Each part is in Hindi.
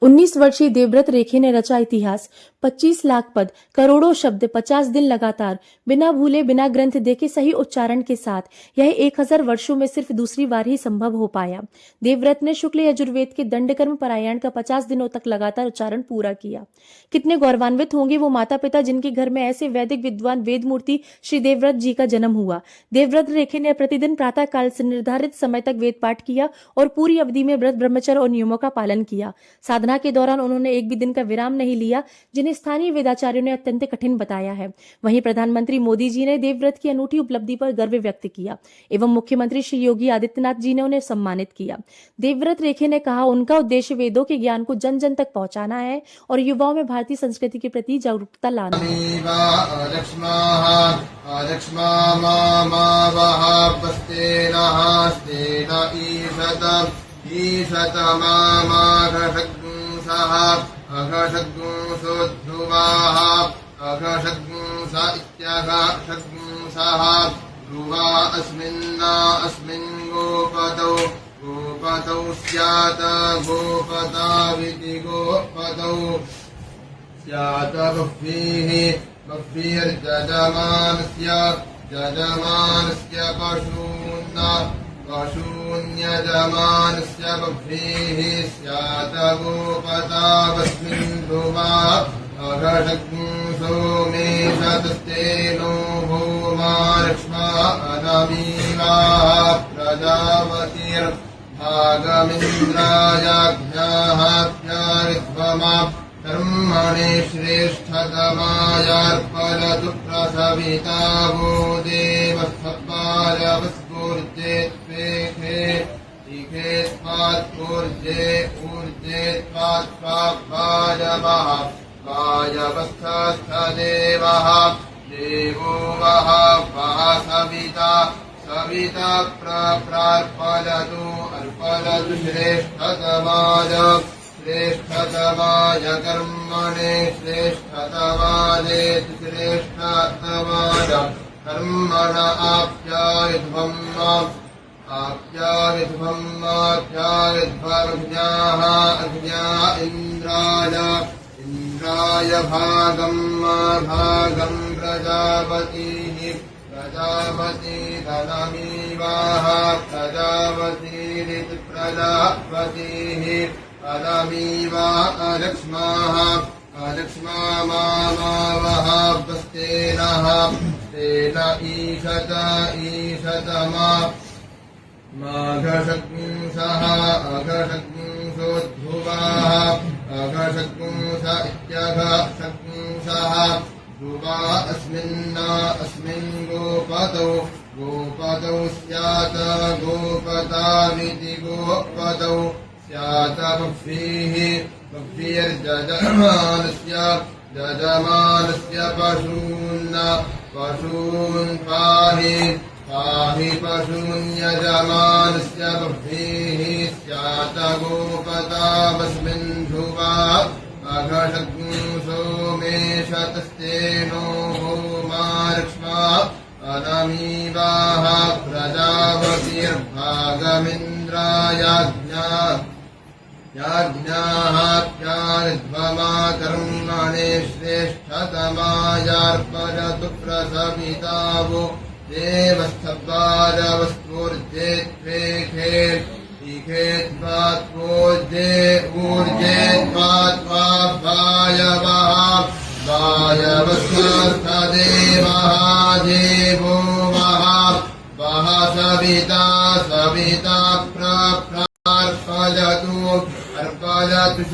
19 वर्षीय देवव्रत रेखे ने रचा इतिहास। 25 लाख पद, करोड़ों शब्द, 50 दिन लगातार, बिना भूले, बिना ग्रंथ देखे, सही उच्चारण के साथ। यह 1000 वर्षों में सिर्फ दूसरी बार ही संभव हो पाया। देवव्रत ने शुक्ल यजुर्वेद के दंडकर्म पारायण का 50 दिनों तक लगातार उच्चारण पूरा किया। कितने गौरवान्वित होंगे वो माता पिता जिनके घर में ऐसे वैदिक विद्वान वेदमूर्ति श्री देवव्रत जी का जन्म हुआ। देवव्रत रेखे ने प्रतिदिन प्रातः काल से निर्धारित समय तक वेद पाठ किया और पूरी अवधि में व्रत, ब्रह्मचर्य और नियमों का पालन किया। साधना के दौरान उन्होंने एक भी दिन का विराम नहीं लिया, जिन्हें स्थानीय वेदाचार्यों ने अत्यंत कठिन बताया है। वहीं प्रधानमंत्री मोदी जी ने देवव्रत की अनूठी उपलब्धि पर गर्व व्यक्त किया एवं मुख्यमंत्री श्री योगी आदित्यनाथ जी ने उन्हें सम्मानित किया। देवव्रत रेखे ने कहा, उनका उद्देश्य वेदों के ज्ञान को जन जन तक पहुंचाना है और युवाओं में भारतीय संस्कृति के प्रति जागरूकता लाना है। ध्रुवा अस्मिन् गोपतौ स्यात् गोपताविति गोपतौ स्यात् बह्वीर्यजमानस्य पशून्यजमानस्य बह्वीः स्यात् गोपतावस्मिन् ध्रुवा सोमेशतस्तेनो भूमा लक्ष्मा अनमीवाः प्रजापतिर्भागमिन्द्रायाज्ञाहाप्यारिध्वमा कर्मणे श्रेष्ठतमायार्पलतु प्रसविता वो देवस्फपारवस्फूर्जे त्वेखे ईखे त्वात्पूर्जे ऊर्जे त्वात्पायवः वायवस्थस्थदेवः देवो वः सविता प्रार्पलतु अर्पलतु श्रेष्ठतमाय कर्मणे श्रेष्ठतमादेतु श्रेष्ठतमाय कर्मण आप्यायध्वमज्ञाः अज्ञा इन्द्राय भागं प्रजापतिरनमीवाः प्रजापतिरिति प्रजापतिः अनमीवा अलक्ष्मा मावः वस्तेनः तेन ईशतमा माघशग्ंसः अघशग्ंसोद्धुवाः अघशग्ंस इत्यघशग्ंसः ध्रुवा अस्मिन् गोपतौ स्यात् गोपताविति गोपतौ स्यात् बह्वीर्यजमानस्य पशून् पाहि पशून्यजमानस्य बह्वीः स्यात् गोपतावस्मिन् ध्रुवा अघशग्ंसो मेषतस्तेनो भूमा लक्ष्मा अनमीवाः प्रजापतिर्भागमिन्द्रायाज्ञाहाप्यारिध्वमा कर्मणे श्रेष्ठतमायार्पलतु प्रसविता वो देवस्थवारवस्फूर्जे त्वेखे ईखे त्वात्पूर्जे ऊर्जे त्वात्वायवः वायवस्थस्थदेवः देवो वः सविता अर्पलतु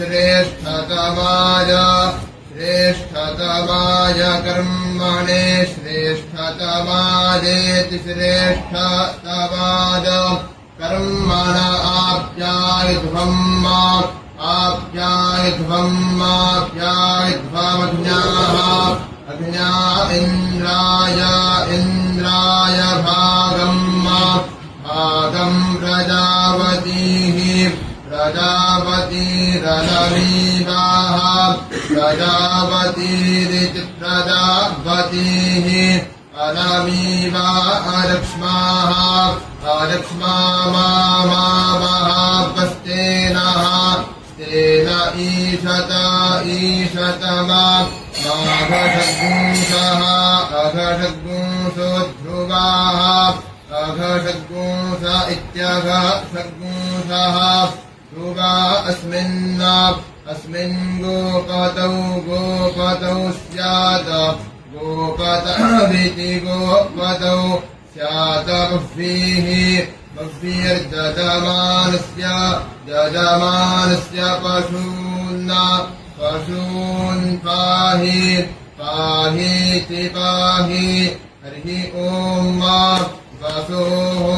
श्रेष्ठतमाय कर्मणे श्रेष्ठतमादेति श्रेष्ठतमाय कर्मण आप्यायध्वमज्ञाः अज्ञा इन्द्राय भागं प्रजापतिरनमीवाः प्रजापतिरिति प्रजापतिः अनमीवा अलक्ष्मा मावः वस्तेन ईशतमा माघषड्गुंसः अघषड्गुंसो ध्रुवाः अघषड्गुंस इत्यघषड्गुंसः ध्रुवा अस्मिन् गोपतौ स्यात् गोपतभिति गोपतौ स्यात् बह्वीर्जजमानस्य पशून् पाहीति पाहि हरि ओम वसोः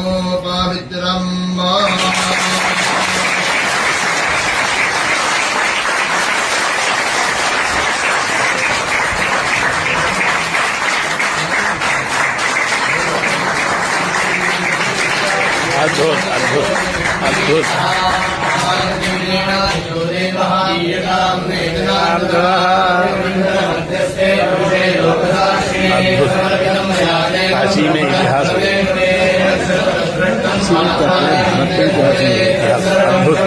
पवित्रम् अद्भुत अद्भुत अद्भुत काशी में इतिहास अद्भुत